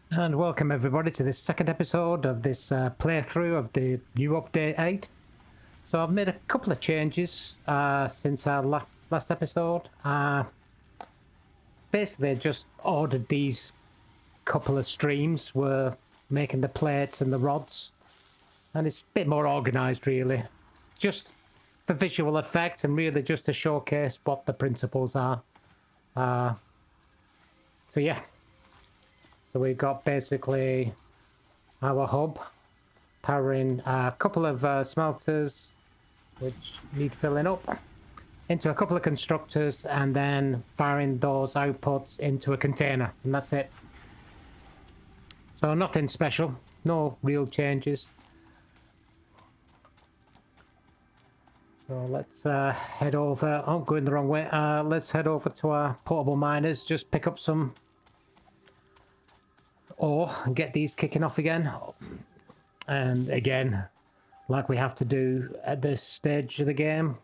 And welcome everybody to this second episode of this playthrough of the new update 8. So I've made a couple of changes since our last episode. Basically I just ordered these couple of streams. We're making the plates and the rods. And it's a bit more organised really. Just for visual effect and really just to showcase what the principles are. So yeah. So we've got basically our hub powering a couple of smelters which need filling up into a couple of constructors and then firing those outputs into a container, and that's it. So nothing special, no real changes. So let's head over. Oh, going the wrong way. Let's head over to our portable miners, just pick up some ore and get these kicking off again. And again, like we have to do at this stage of the game,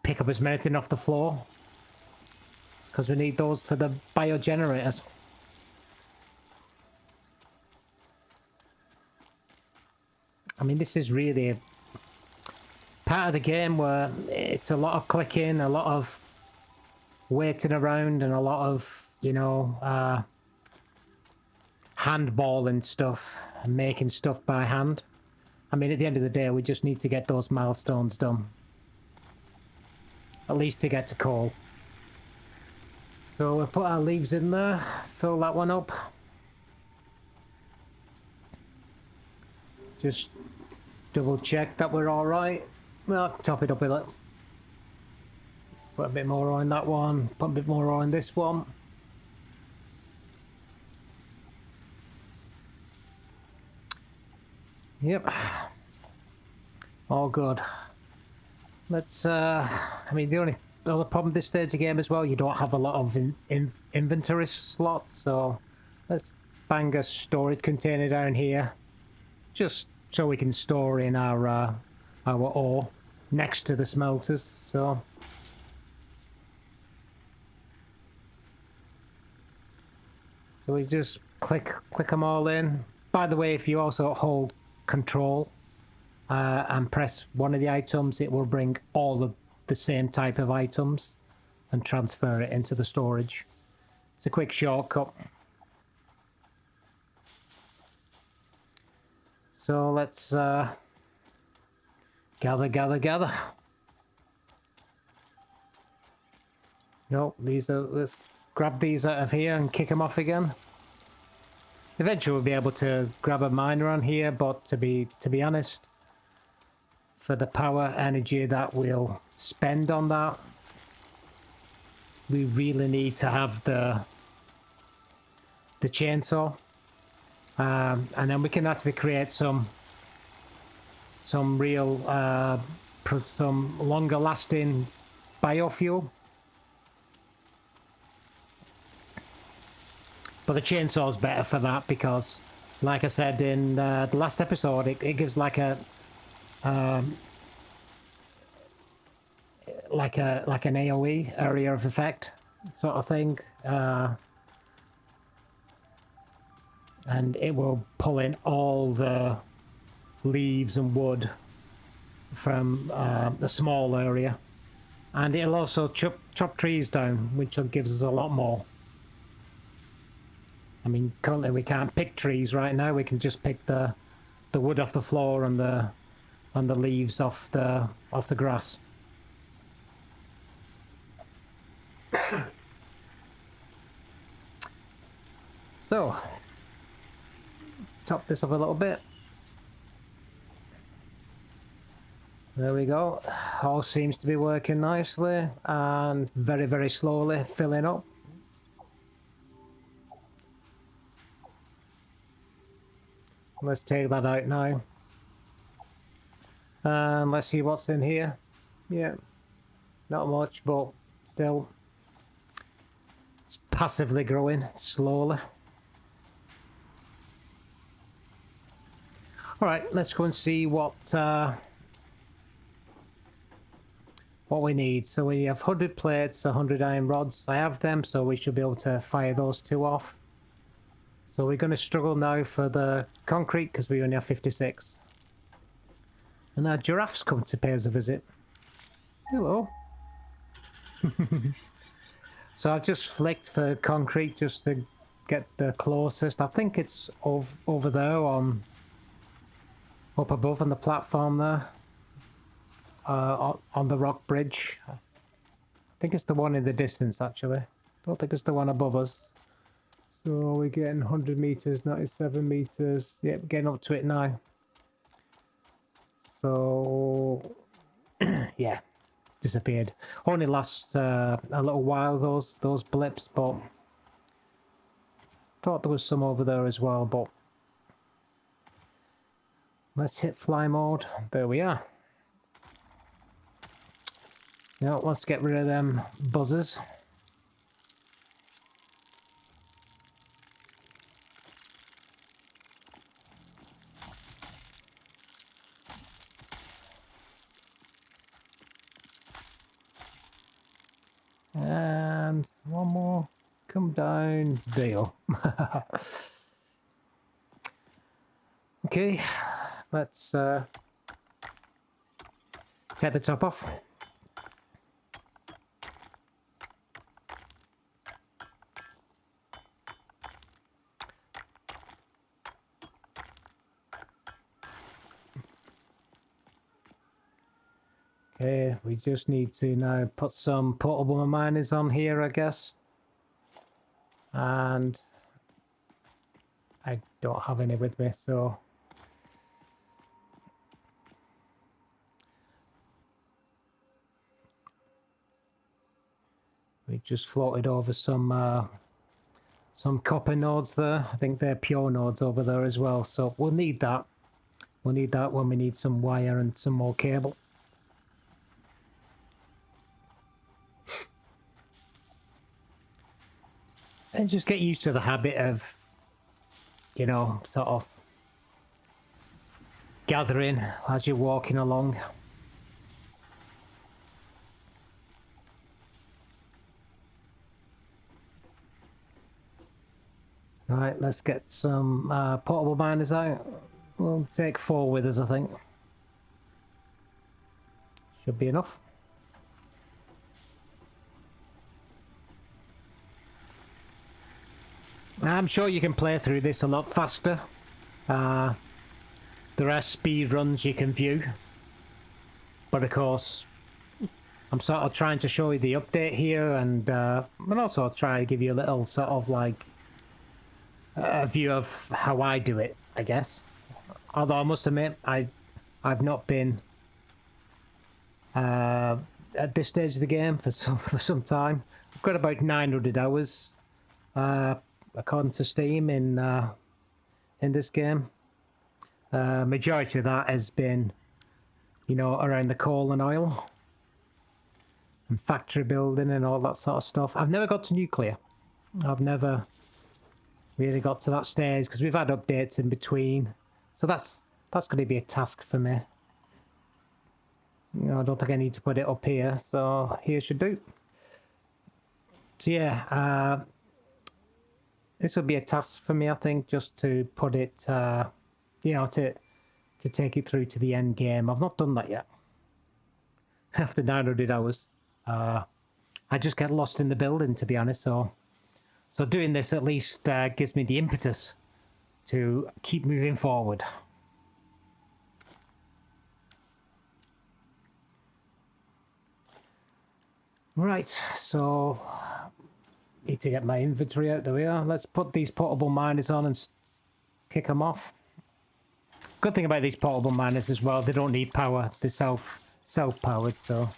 pick up as many things off the floor because we need those for the biogenerators. I mean, this is really a part of the game where it's a lot of clicking, a lot of waiting around, and a lot of, handball and stuff, and making stuff by hand. I mean, at the end of the day, we just need to get those milestones done. At least to get to coal. So we'll put our leaves in there, fill that one up. Just double check that we're alright. Well, top it up with it. Put a bit more on that one, put a bit more on this one. Yep. All good. Let's, I mean, the only other problem with this stage of the game as well, you don't have a lot of inventory slots, so let's bang a storage container down here, just so we can store in our ore next to the smelters, so. So we just click them all in. By the way, if you also hold Control and press one of the items, it will bring all of the same type of items and transfer it into the storage. It's a quick shortcut. So let's gather. No, let's grab these out of here and kick them off again. Eventually we'll be able to grab a miner on here, but to be honest, for the power energy that we'll spend on that, we really need to have the chainsaw, and then we can actually create some real some longer lasting biofuel. But the chainsaw is better for that because, like I said in the last episode, it gives like an AOE, area of effect sort of thing, and it will pull in all the leaves and wood from the small area, and it'll also chop trees down, which gives us a lot more. I mean, currently we can't pick trees right now. We can just pick the wood off the floor and the leaves off the grass. So, top this up a little bit. There we go. All seems to be working nicely and very, very slowly filling up. Let's take that out now. And let's see what's in here. Yeah, not much, but still. It's passively growing, slowly. Alright, let's go and see what we need. So we have 100 plates, 100 iron rods. I have them, so we should be able to fire those two off. So we're going to struggle now for the concrete because we only have 56. And our giraffes come to pay us a visit. Hello. So I've just flicked for concrete just to get the closest. I think it's over there on up above on the platform there. On the rock bridge. I think it's the one in the distance actually. Don't think it's the one above us. So we're getting 100 meters, 97 meters. Yep, getting up to it now. So yeah, disappeared. Only lasts a little while, those blips, but thought there was some over there as well. But let's hit fly mode. There we are. Now let's get rid of them buzzers. And one more. Come down. Deal. Okay, let's take the top off. Okay, we just need to now put some portable miners on here, I guess. And I don't have any with me, so we just floated over some copper nodes there. I think they're pure nodes over there as well, so we'll need that. We'll need that when we need some wire and some more cable. And just get used to the habit of, you know, sort of gathering as you're walking along. Right, let's get some portable miners out. We'll take 4 with us, I think. Should be enough. I'm sure you can play through this a lot faster. There are speed runs you can view. But of course, I'm sort of trying to show you the update here and also try to give you a little sort of like a view of how I do it, I guess. Although I must admit, I've not been at this stage of the game for some time. I've got about 900 hours. According to Steam in this game. Majority of that has been, you know, around the coal and oil and factory building and all that sort of stuff. I've never got to nuclear. I've never really got to that stage because we've had updates in between. So that's going to be a task for me. You know, I don't think I need to put it up here, so here should do. So yeah, this would be a task for me, I think, just to put it, you know, to take it through to the end game. I've not done that yet. After 900 hours. I just get lost in the building, to be honest, so doing this at least gives me the impetus to keep moving forward. Right, so need to get my inventory out. There we are. Let's put these portable miners on and kick them off. Good thing about these portable miners as well, they don't need power. They're self-powered, so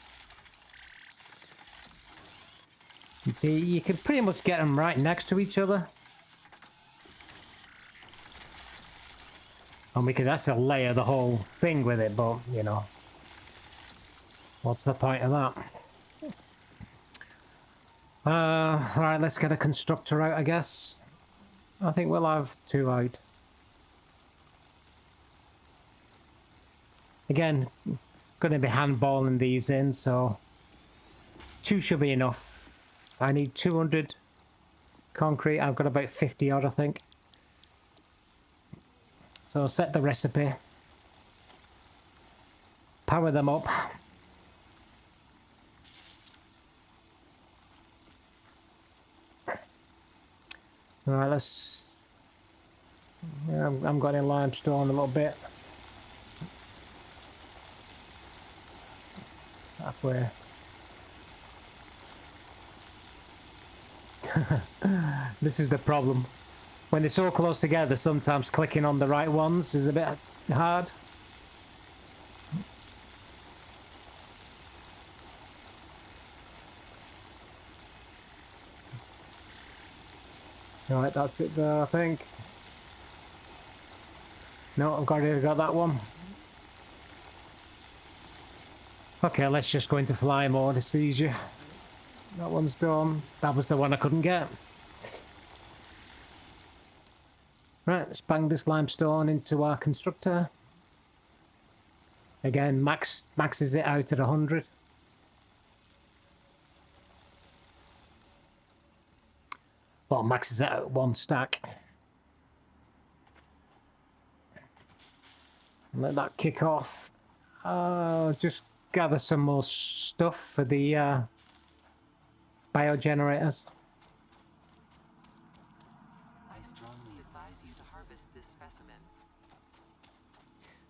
you see, you can pretty much get them right next to each other. And we could actually layer the whole thing with it, but, you know, what's the point of that? Alright, let's get a constructor out, I guess. I think we'll have 2 out. Again, going to be handballing these in, so 2 should be enough. I need 200 concrete. I've got about 50 odd, I think. So set the recipe. Power them up. Alright, let's... Yeah, I'm getting limestone a little bit. Halfway. This is the problem. When they're so close together, sometimes clicking on the right ones is a bit hard. Alright, that's it there, I think. No, I've already got that one. Okay, let's just go into fly mode. It's easier. That one's done. That was the one I couldn't get. Right, let's bang this limestone into our constructor. Again, maxes it out at 100. Well, maxes it out at 1 stack. Let that kick off. Just gather some more stuff for the biogenerators. I strongly advise you to harvest this specimen.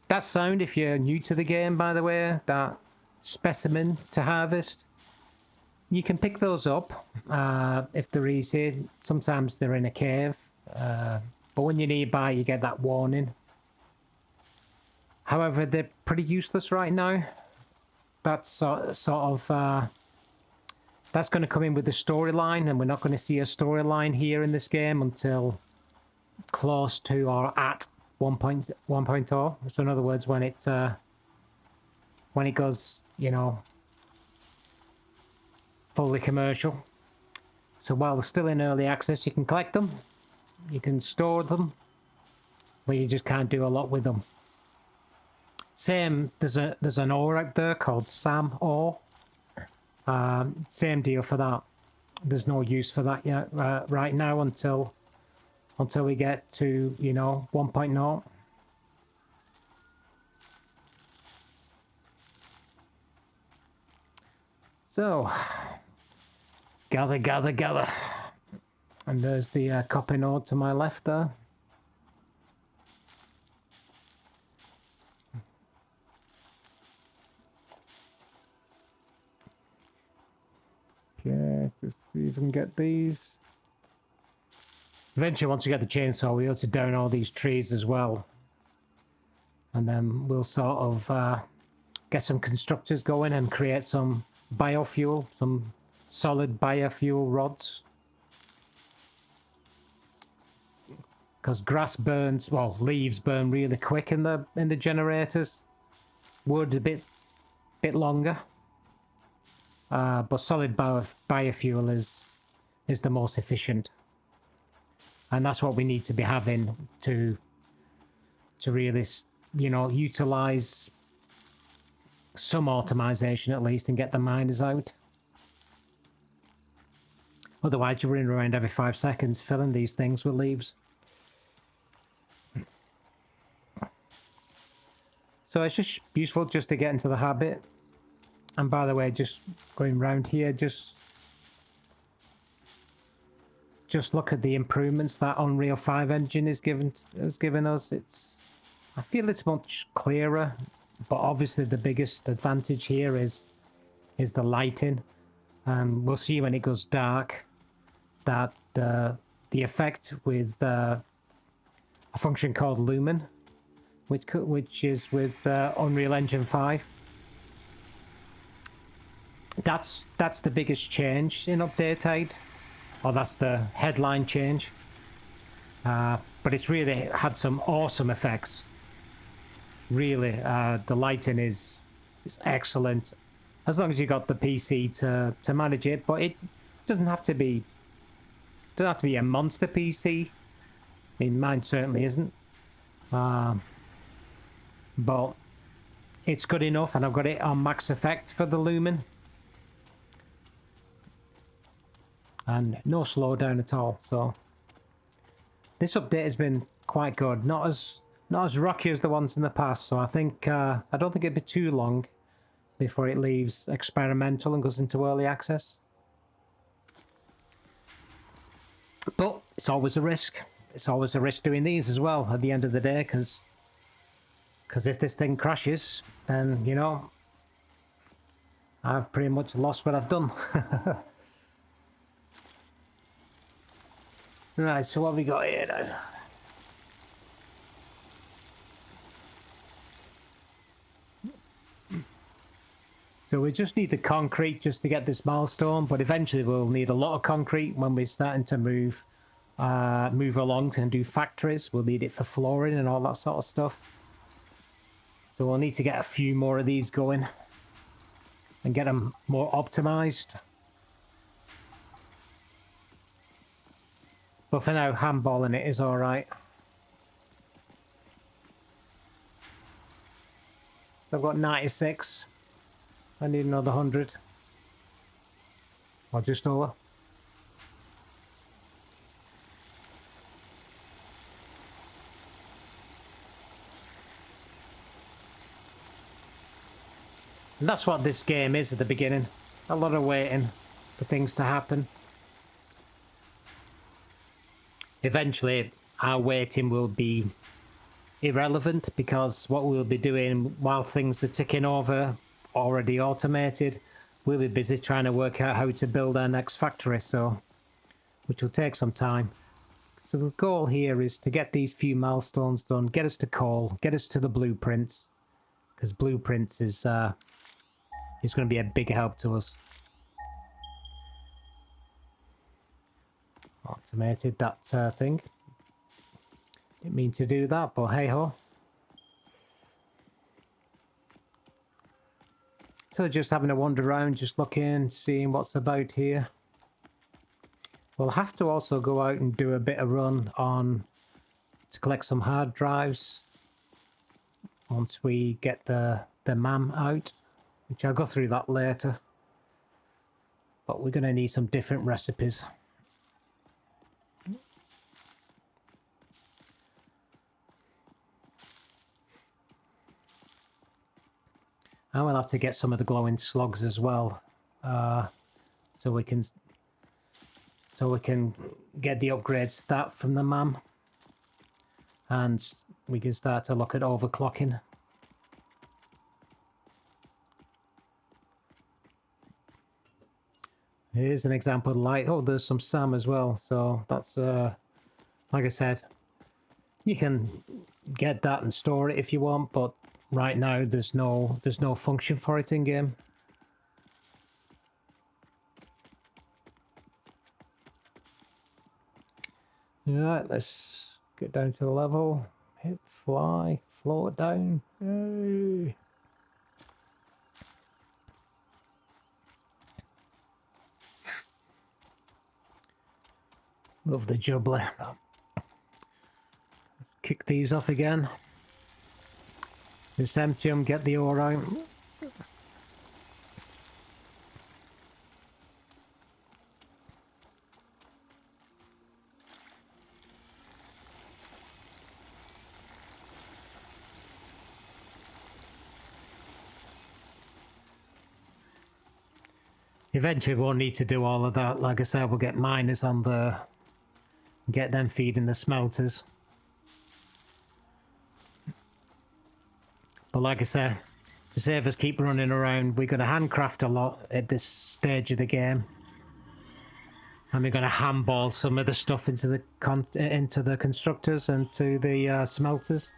That sound, if you're new to the game, by the way, that specimen to harvest, you can pick those up if they're easy. Sometimes they're in a cave, but when you're nearby, you get that warning. However, they're pretty useless right now. That's sort of that's going to come in with the storyline, and we're not going to see a storyline here in this game until close to or at 1.0. So in other words, when it goes, you know, fully commercial. So while they're still in early access, you can collect them, you can store them, but you just can't do a lot with them. Same, there's an ore out there called Sam ore. Same deal for that. There's no use for that yet right now until we get to, you know, 1.0. So gather, gather, gather. And there's the copper node to my left there. Okay, just see if we can get these. Eventually, once we get the chainsaw, we'll be able to down all these trees as well. And then we'll sort of get some constructors going and create some biofuel, some solid biofuel rods. Because grass burns, well, leaves burn really quick in the generators. Wood a bit longer. But solid biofuel is the most efficient, and that's what we need to be having to really, you know, utilize some automation at least and get the miners out. Otherwise, you're running around every 5 seconds filling these things with leaves. So it's just useful just to get into the habit. And by the way, just going round here, just look at the improvements that Unreal 5 engine has given us. I feel it's much clearer, but obviously the biggest advantage here is the lighting. And we'll see when it goes dark that the effect with a function called Lumen, which is with Unreal Engine 5. That's the biggest change in Update 8, or that's the headline change. But it's really had some awesome effects. Really, the lighting is excellent, as long as you got the PC to manage it. But it doesn't have to be a monster PC. I mean, mine certainly isn't. But it's good enough, and I've got it on max effect for the Lumen. And no slowdown at all. So this update has been quite good. Not as not as rocky as the ones in the past, so I think I don't think it'd be too long before it leaves experimental and goes into early access. But it's always a risk. It's always a risk doing these as well at the end of the day, because if this thing crashes, then, you know, I've pretty much lost what I've done. Right, so what have we got here now? So we just need the concrete just to get this milestone, but eventually we'll need a lot of concrete when we're starting to move along and do factories. We'll need it for flooring and all that sort of stuff. So we'll need to get a few more of these going and get them more optimized. But for now, handballing it is all right. So I've got 96. I need another 100. Or just over. And that's what this game is at the beginning. A lot of waiting for things to happen. Eventually, our waiting will be irrelevant, because what we'll be doing while things are ticking over, already automated, we'll be busy trying to work out how to build our next factory, so which will take some time. So the goal here is to get these few milestones done, get us to coal, get us to the blueprints, because blueprints is going to be a big help to us. Automated that thing. Didn't mean to do that, but hey ho. So just having a wander around, just looking, seeing what's about here. We'll have to also go out and do a bit of run on to collect some hard drives once we get the MAM out, which I'll go through that later. But we're going to need some different recipes. And we'll have to get some of the glowing slugs as well, so we can get the upgrades that from the MAM, and we can start to look at overclocking. Here's an example of light. Oh, there's some SAM as well, so that's like I said, you can get that and store it if you want, but right now there's no function for it in game. Alright, let's get down to the level. Hit fly, float down. Yay. Love the jubbly. Let's kick these off again. Just empty them, get the ore out. Eventually we'll need to do all of that. Like I said, we'll get miners on the... get them feeding the smelters. But like I said, to save us keep running around, we're going to handcraft a lot at this stage of the game. And we're going to handball some of the stuff into the constructors and to the smelters.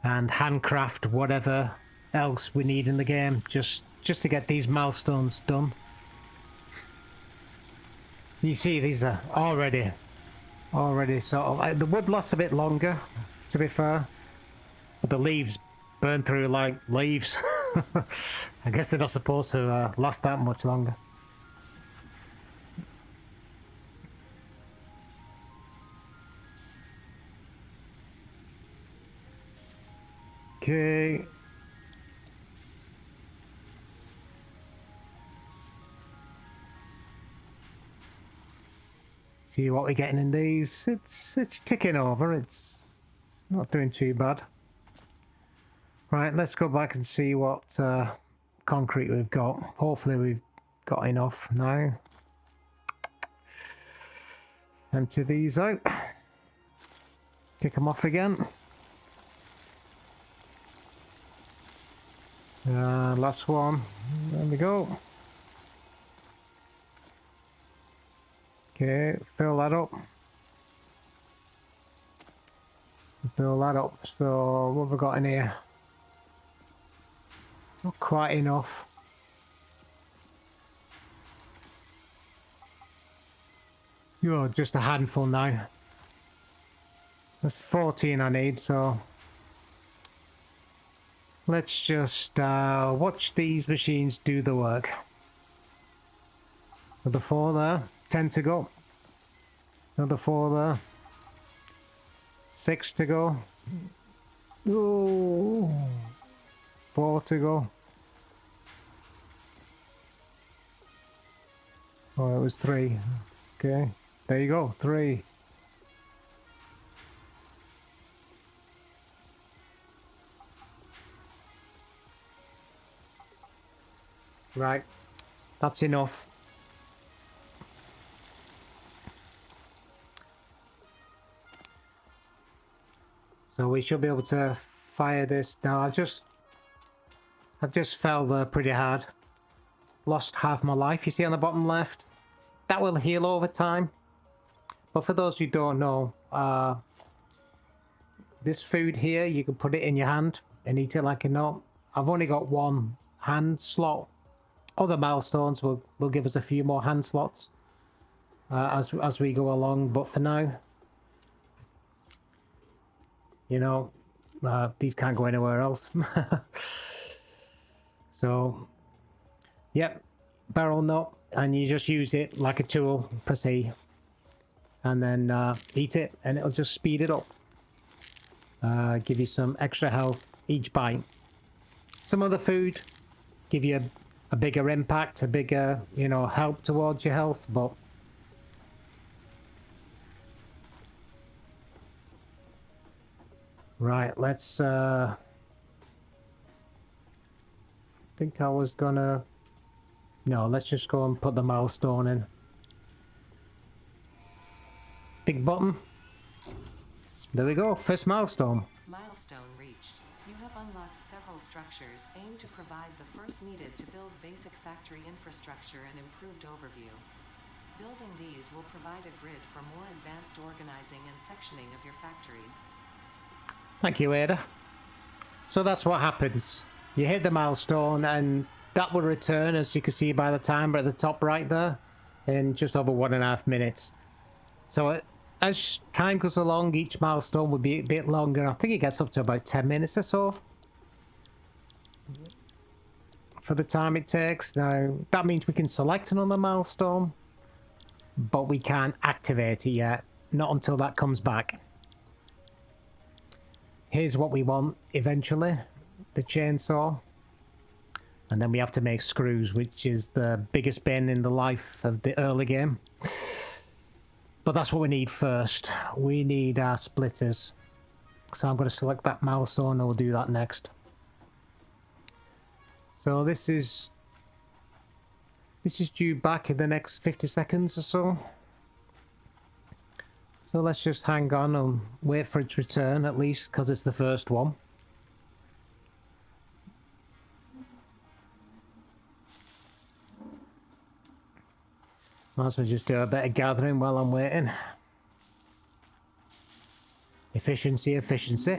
And handcraft whatever else we need in the game, just to get these milestones done. You see, these are already sort of... the wood lasts a bit longer, to be fair. But the leaves burn through like leaves. I guess they're not supposed to last that much longer. Okay. See what we're getting in these. It's ticking over. It's not doing too bad. Right, let's go back and see what concrete we've got. Hopefully we've got enough now. Empty these out. Kick them off again. Last one. There we go. Okay, fill that up. Fill that up. So what have we got in here? Not quite enough. You're just a handful now. There's 14 I need, so let's just watch these machines do the work. Another 4 there. 10 to go. Another 4 there. 6 to go. Ooh. 4 to go. Oh, it was 3. Okay. There you go. 3. Right. That's enough. So we should be able to fire this now. I've just fell there pretty hard. Lost half my life, you see on the bottom left. That will heal over time. But for those who don't know, this food here, you can put it in your hand and eat it like a nut. I've only got 1 hand slot. Other milestones will give us a few more hand slots as we go along. But for now, you know, these can't go anywhere else. So, yep, barrel nut, and you just use it like a tool, press E, and then eat it, and it'll just speed it up. Give you some extra health each bite. Some other food give you a bigger impact, a bigger, you know, help towards your health, but right, let's I think I was gonna... No, let's just go and put the milestone in. Big button. There we go, first milestone. Milestone reached. You have unlocked several structures aimed to provide the first needed to build basic factory infrastructure and improved overview. Building these will provide a grid for more advanced organizing and sectioning of your factory. Thank you, Ada. So that's what happens. You hit the milestone and that will return, as you can see by the timer at the top right there, in just over 1.5 minutes. So as time goes along, each milestone will be a bit longer. I think it gets up to about 10 minutes or so for the time it takes. Now, that means we can select another milestone, but we can't activate it yet. Not until that comes back. Here's what we want eventually. The chainsaw. And then we have to make screws, which is the biggest bin in the life of the early game. But that's what we need first. We need our splitters. So I'm going to select that milestone and we'll do that next. So this is due back in the next 50 seconds or so. So let's just hang on and wait for its return, at least, because it's the first one. Might as well just do a bit of gathering while I'm waiting. Efficiency, efficiency.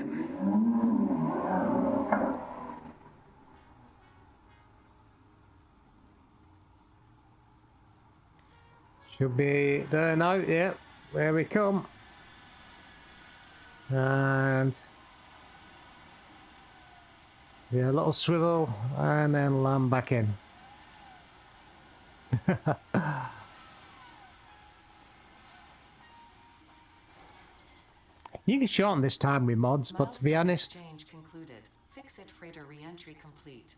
Should be there now, yeah. There we come. And yeah, a little swivel and then land back in. You can shorten this time with mods, but to be honest... Exchange concluded. Fix-it freighter re-entry complete.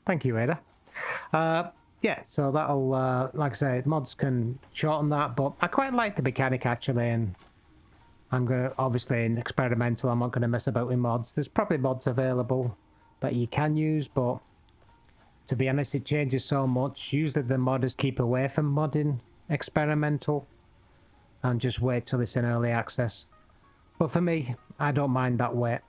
Thank you, Ada. yeah, so that'll, like I say, mods can shorten that, but I quite like the mechanic actually, and I'm gonna, obviously in experimental, I'm not gonna mess about with mods. There's probably mods available that you can use, but to be honest, it changes so much. Usually the modders keep away from modding experimental and just wait till it's in early access. But for me, I don't mind that wait.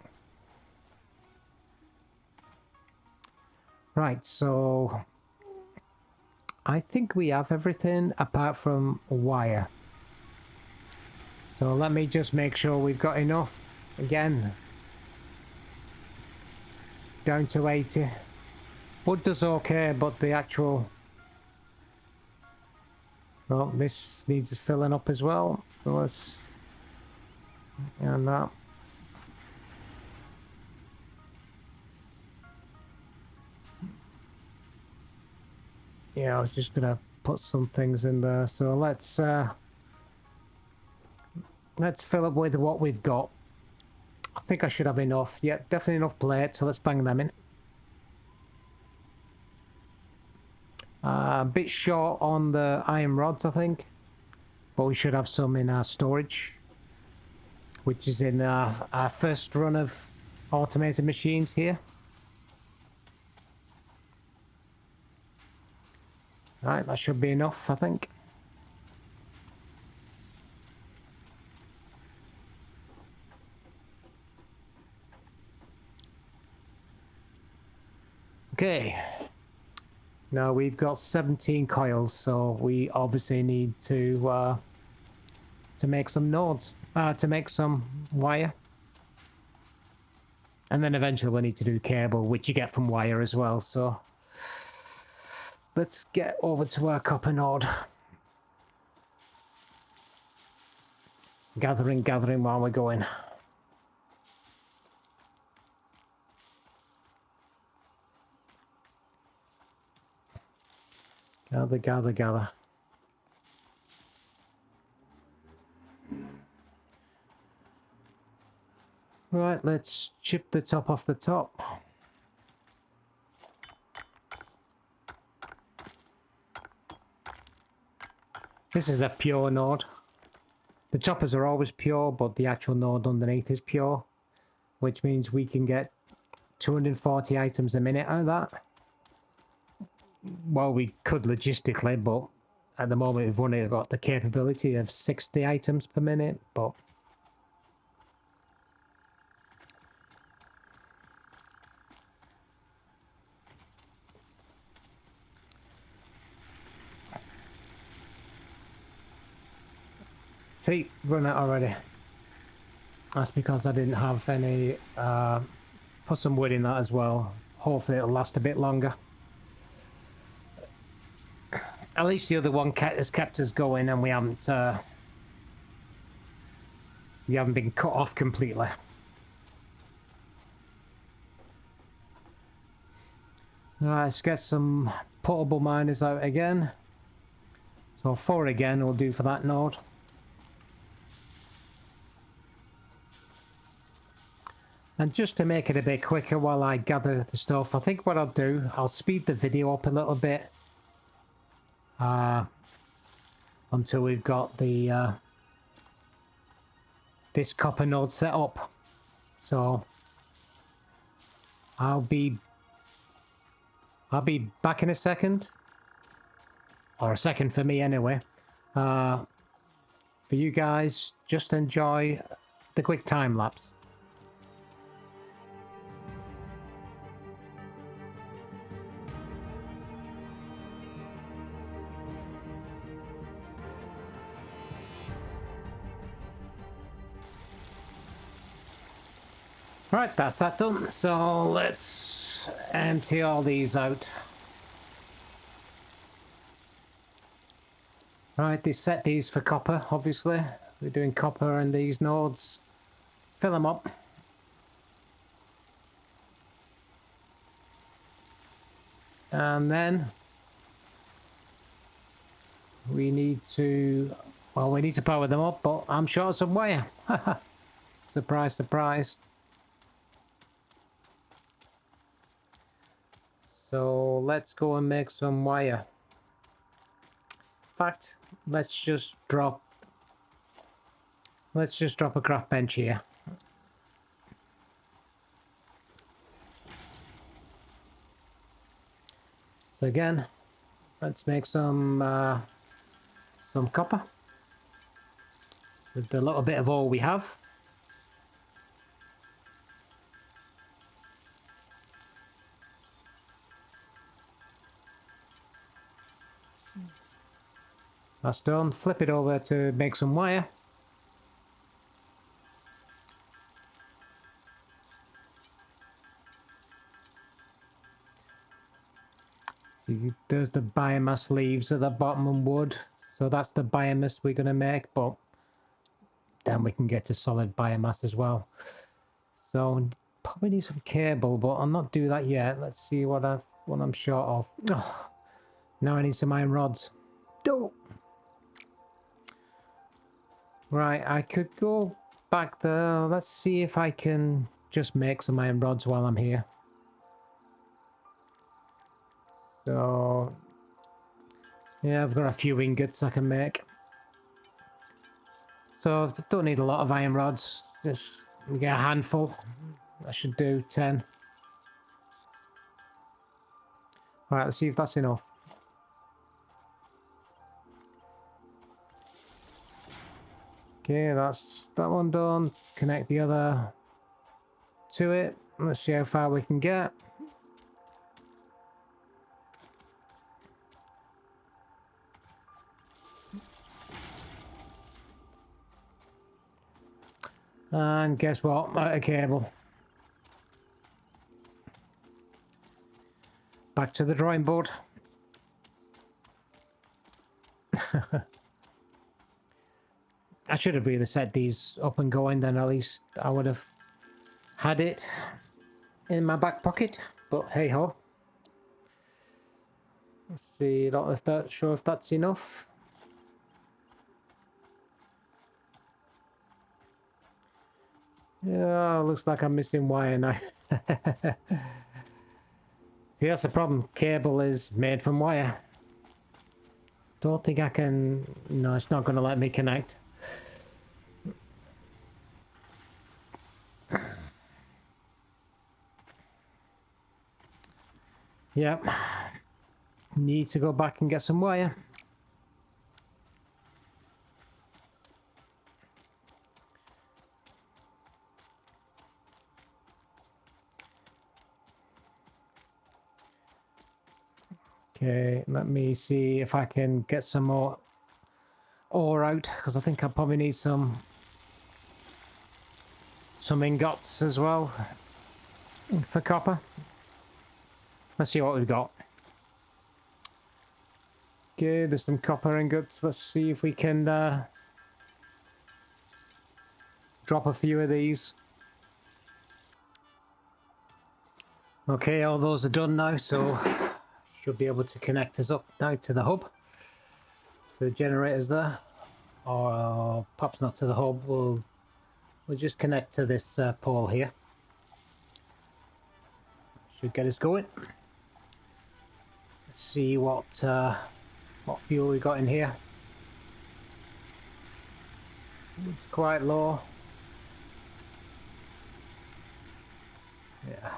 Right, so I think we have everything apart from wire. So let me just make sure we've got enough. Again, down to 80. Wood does okay, but the actual... Well, this needs filling up as well. So let's... And that. Yeah, I was just gonna put some things in there. So let's fill up with what we've got. I think I should have enough. Yeah, definitely enough plates, so let's bang them in. A bit short on the iron rods, I think. But we should have some in our storage, which is in our first run of automated machines here. Right, that should be enough, I think. Okay. Now we've got 17 coils, so we obviously need to make some nodes, to make some wire. And then eventually we need to do cable, which you get from wire as well, so... Let's get over to our copper node. Gathering while we're going. Gather. Right, let's chip the top off the top. This is a pure node. The choppers are always pure, but the actual node underneath is pure, which means we can get 240 items a minute out of that. Well, we could logistically, but at the moment we've only got the capability of 60 items per minute, but... See, run out already. That's because I didn't have any, put some wood in that as well. Hopefully it'll last a bit longer. At least the other one has kept us going and we haven't been cut off completely. Alright, let's get some portable miners out again. So 4 again will do for that node. And just to make it a bit quicker while I gather the stuff, I think what I'll do, I'll speed the video up a little bit. Until we've got the this copper node set up. So I'll be back in a second. Or a second for me anyway. For you guys, just enjoy the quick time lapse. Right, that's that done. So let's empty all these out. Right, they set these for copper, obviously. We're doing copper and these nodes. Fill them up. And then we need to, well, we need to power them up, but I'm short of some wire. Surprise, surprise. So let's go and make some wire. fact, let's just drop a craft bench here. So again, let's make some copper with the little bit of ore we have. That's done. Flip it over to make some wire. See, there's the biomass leaves at the bottom and wood. So that's the biomass we're going to make, but then we can get to solid biomass as well. So probably need some cable, but I'll not do that yet. Let's see what I'm short of. Oh, now I need some iron rods. Oh. Right, I could go back there. Let's see if I can just make some iron rods while I'm here. So, yeah, I've got a few ingots I can make. So, I don't need a lot of iron rods. Just get a handful. I should do 10. Alright, let's see if that's enough. Okay, that's that one done. Connect the other to it. Let's see how far we can get. And guess what? Out of cable. Back to the drawing board. I should have really set these up and going, then at least I would have had it in my back pocket, but hey ho. Let's see, not sure if that's enough. Yeah, looks like I'm missing wire now. See, that's the problem. Cable is made from wire. Don't think I can... No, it's not going to let me connect. Yep. Need to go back and get some wire. Okay, let me see if I can get some more ore out, because I think I probably need some ingots as well for copper. Let's see what we've got. Okay, there's some copper ingots. Let's see if we can drop a few of these. Okay, all those are done now, so should be able to connect us up now to the hub. To the generators there. Or perhaps not to the hub, we'll just connect to this pole here. Should get us going. Let's see what fuel we got in here. It's quite low. Yeah.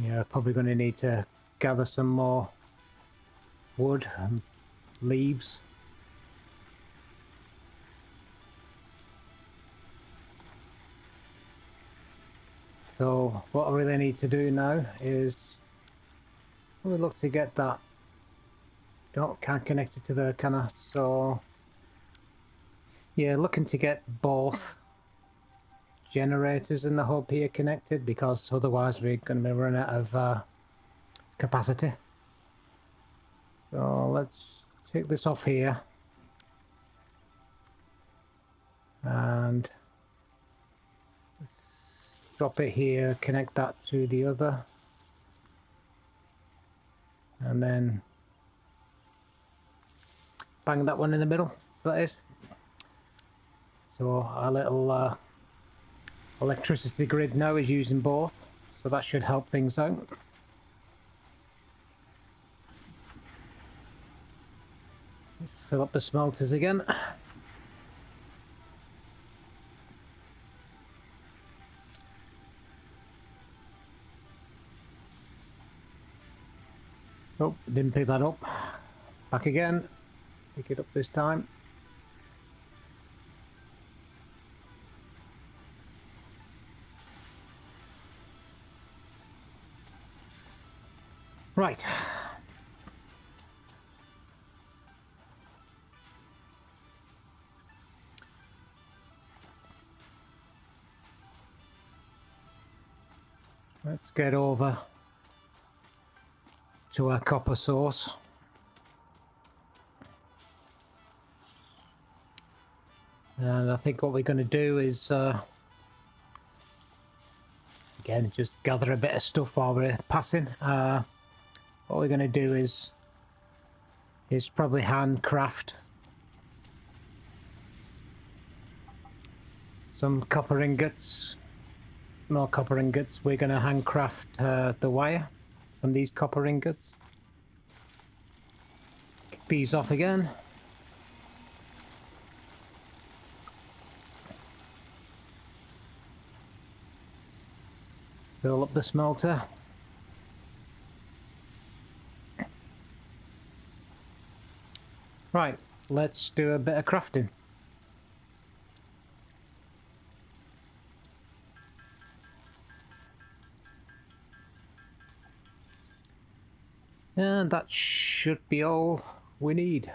Yeah, probably going to need to gather some more wood and leaves. So what I really need to do now is we look to get that. Can't connect it to the cannon, so yeah, looking to get both generators in the hub here connected, because otherwise we're going to be running out of capacity. So let's take this off here and let's drop it here, connect that to the other, and then bang that one in the middle. So that is. So our little electricity grid now is using both. so that should help things out. Let's fill up the smelters again. Oh, didn't pick that up. Back again. Pick it up this time. Right. Let's get over to our copper source. And I think what we're going to do is again, just gather a bit of stuff while we're passing. What we're going to do is probably handcraft some copper ingots. More copper ingots. We're going to handcraft the wire from these copper ingots. Kick these off again. Fill up the smelter. Right, let's do a bit of crafting. And that should be all we need.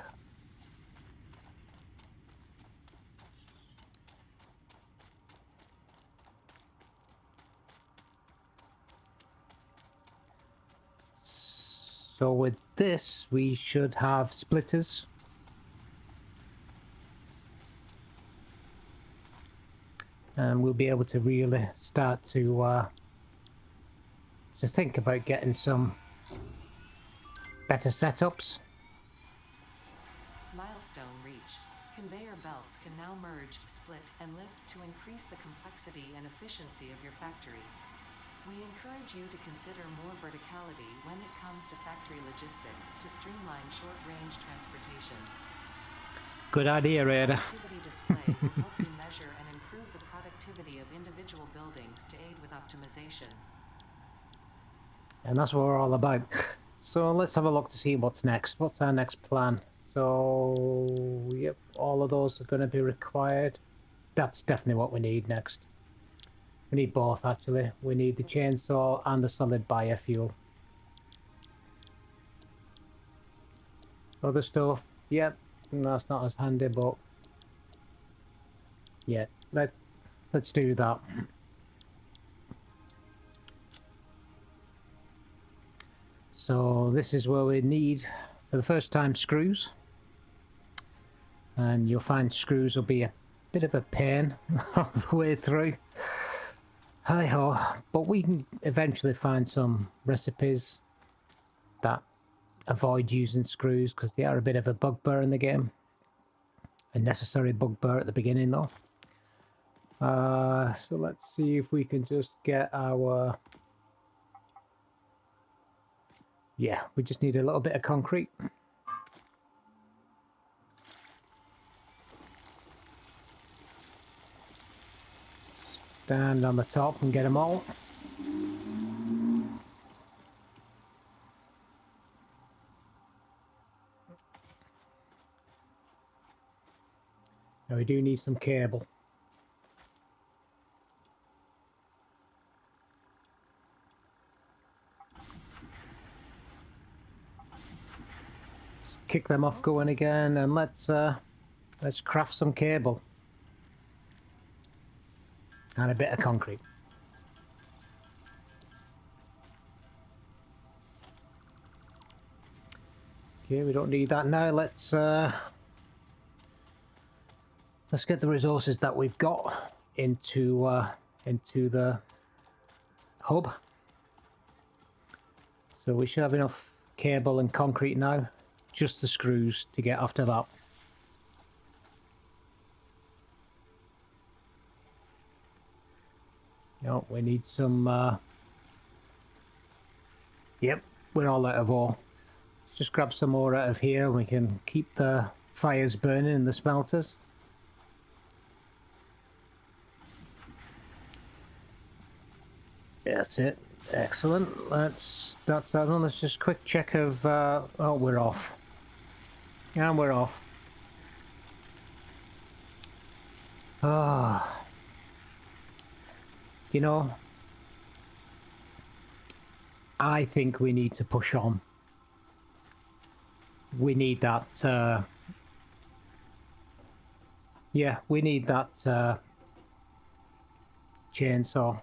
So with this, we should have splitters. And we'll be able to really start to think about getting some better setups. Milestone reached. Conveyor belts can now merge, split, and lift to increase the complexity and efficiency of your factory. We encourage you to consider more verticality when it comes to factory logistics to streamline short-range transportation. Good idea, Raider. Productivity display will help you measure and improve the productivity of individual buildings to aid with optimization. And that's what we're all about. So let's have a look to see what's next. What's our next plan? So, yep, all of those are going to be required. That's definitely what we need next. We need both, actually. We need the chainsaw and the solid biofuel. Other stuff, yep, that's not as handy, but yeah, let's do that. So this is where we need, for the first time, screws. And you'll find screws will be a bit of a pain all the way through. Hi-ho, but we can eventually find some recipes that avoid using screws, because they are a bit of a bugbear in the game. A necessary bugbear at the beginning, though. So let's see if we can just get our... Yeah, we just need a little bit of concrete. Stand on the top and get them all. Now we do need some cable. Just kick them off going again, and let's craft some cable. And a bit of concrete. Okay, we don't need that now. Let's get the resources that we've got into the hub. So we should have enough cable and concrete now. Just the screws to get after that. Oh, we need some Yep, we're all out of ore. Let's just grab some ore out of here and we can keep the fires burning in the smelters. That's it. Excellent. That's that one. Let's just quick check of oh, we're off. And we're off. Ah. You know, I think we need to push on. We need that yeah, we need that chainsaw.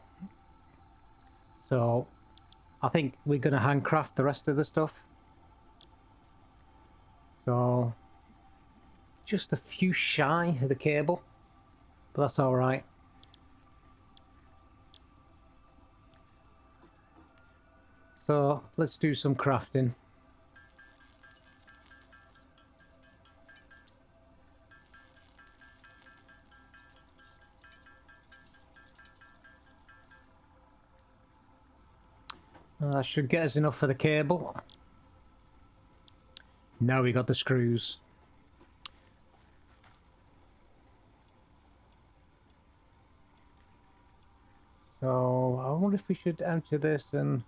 So I think we're gonna handcraft the rest of the stuff. So just a few shy of the cable, but that's all right. So let's do some crafting. That should get us enough for the cable. Now we got the screws. So I wonder if we should enter this and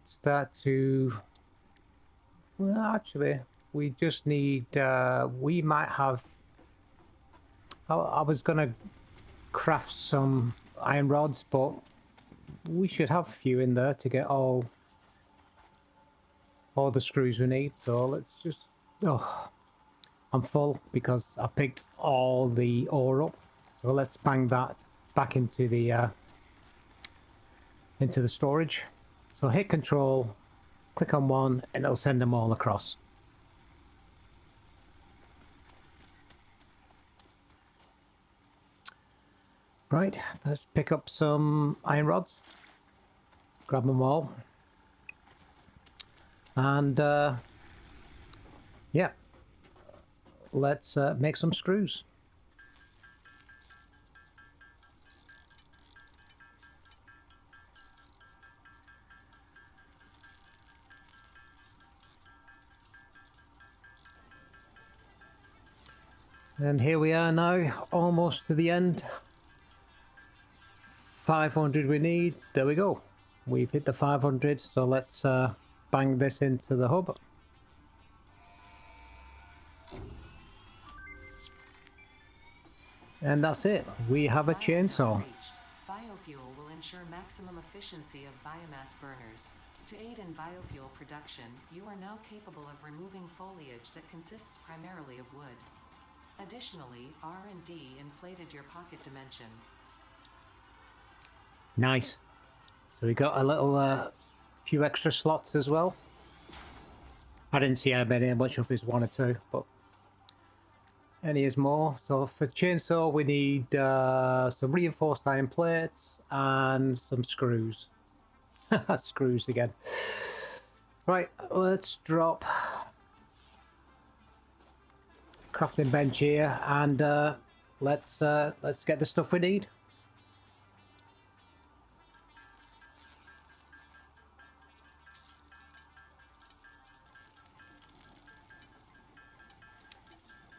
start to. Well, actually, we just need. We might have. I was gonna craft some iron rods, but we should have a few in there to get all the screws we need. So let's just. Oh, I'm full because I picked all the ore up. So let's bang that back into the storage. So hit control, click on one, and it'll send them all across. Right, let's pick up some iron rods. Grab them all. And yeah, let's make some screws. And here we are now, almost to the end. 500 we need. There we go. We've hit the 500, so let's bang this into the hub. And that's it. We have a chainsaw. Biofuel will ensure maximum efficiency of biomass burners. To aid in biofuel production, you are now capable of removing foliage that consists primarily of wood. Additionally, R&D inflated your pocket dimension. Nice. So we got a little few extra slots as well. I didn't see how much of his one or two, but and here's more. So for chainsaw we need some reinforced iron plates and some screws. Screws again. Right, let's drop crafting bench here and let's get the stuff we need.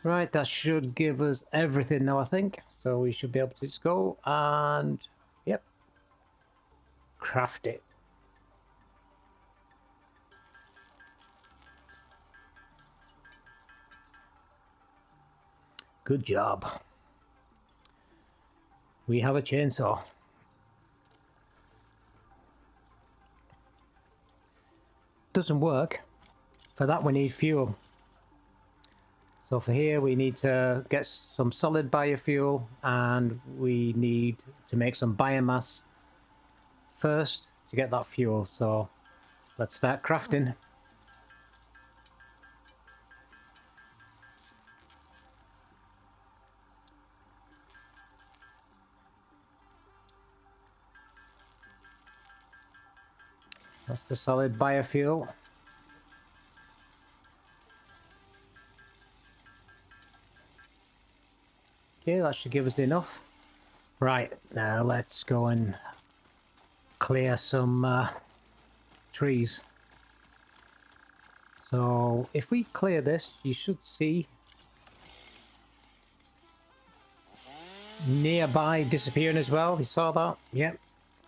Right, that should give us everything now, I think. So we should be able to just go and, yep, craft it. Good job. We have a chainsaw. Doesn't work. For that we need fuel. So for here we need to get some solid biofuel and we need to make some biomass first to get that fuel. So let's start crafting. That's the solid biofuel. Okay, that should give us enough. Right, now let's go and clear some trees. So if we clear this, you should see nearby disappearing as well. You saw that? Yep.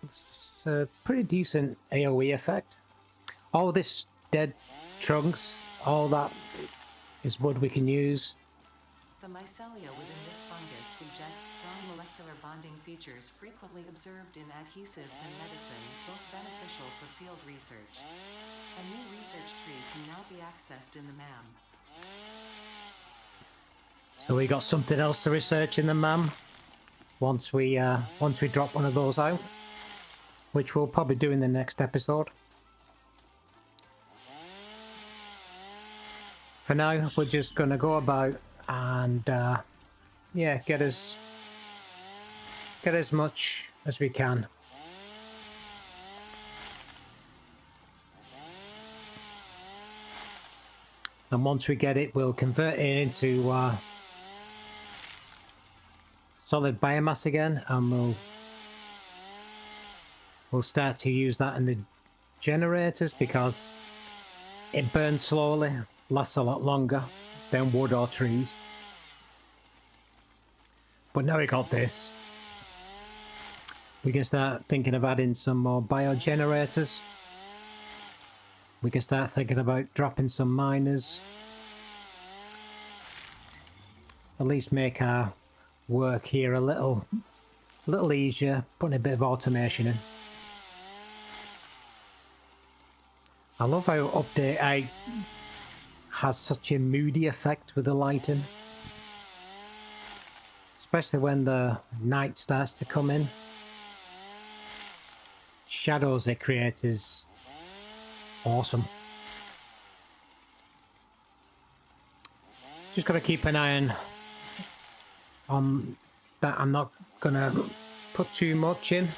It's a pretty decent AoE effect. All this dead trunks, all that is wood we can use. The mycelia within this fungus suggests strong molecular bonding features frequently observed in adhesives and medicine, both beneficial for field research. A new research tree can now be accessed in the MAM. So we got something else to research in the MAM once we drop one of those out, which we'll probably do in the next episode. For now, we're just gonna go about and yeah, get as much as we can. And once we get it, we'll convert it into solid biomass again, and we'll start to use that in the generators because it burns slowly, lasts a lot longer than wood or trees. But now we got this, we can start thinking of adding some more biogenerators. We can start thinking about dropping some miners. At least make our work here a little easier, putting a bit of automation in. I love how Update 8 has such a moody effect with the lighting. Especially when the night starts to come in. Shadows it creates is awesome. Just gotta keep an eye on that. I'm not gonna put too much in.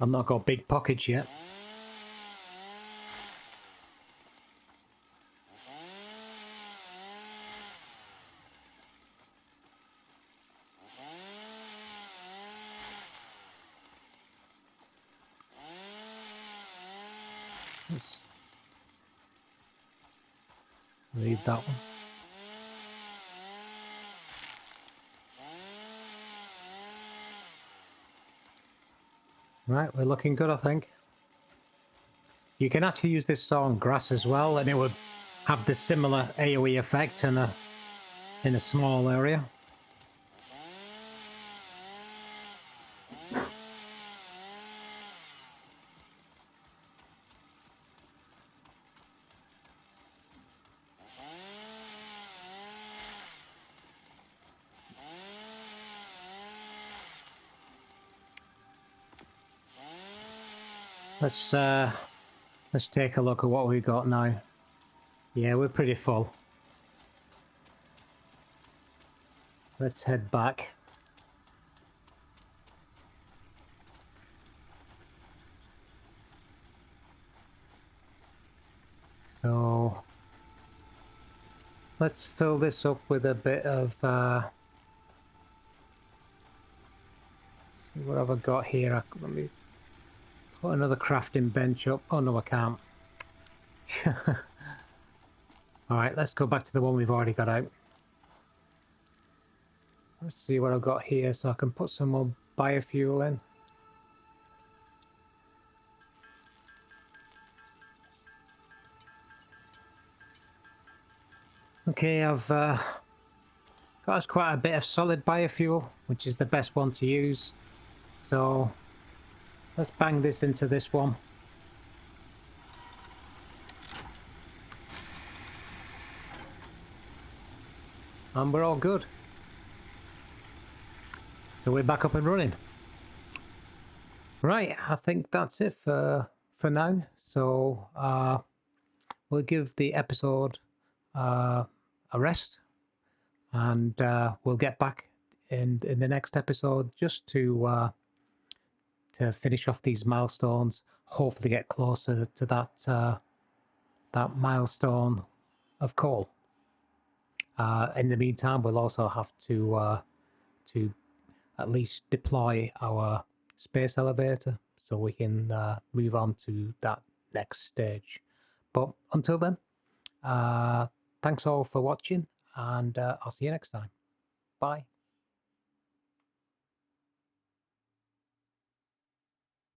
I've not got big pockets yet. Let's leave that one. Right, we're looking good, I think. You can actually use this saw on grass as well, and it would have the similar AoE effect in a small area. Let's take a look at what we've got now. Yeah, we're pretty full. Let's head back. So let's fill this up with a bit of what have I got here? Let me put another crafting bench up. Oh no, I can't. Alright, let's go back to the one we've already got out. Let's see what I've got here so I can put some more biofuel in. Okay, I've got us quite a bit of solid biofuel, which is the best one to use. So let's bang this into this one. And we're all good. So we're back up and running. Right, I think that's it for now. So we'll give the episode a rest, and we'll get back in the next episode just to finish off these milestones. Hopefully, get closer to that milestone of coal. In the meantime, we'll also have to at least deploy our space elevator so we can move on to that next stage. But until then, thanks all for watching, and I'll see you next time. Bye.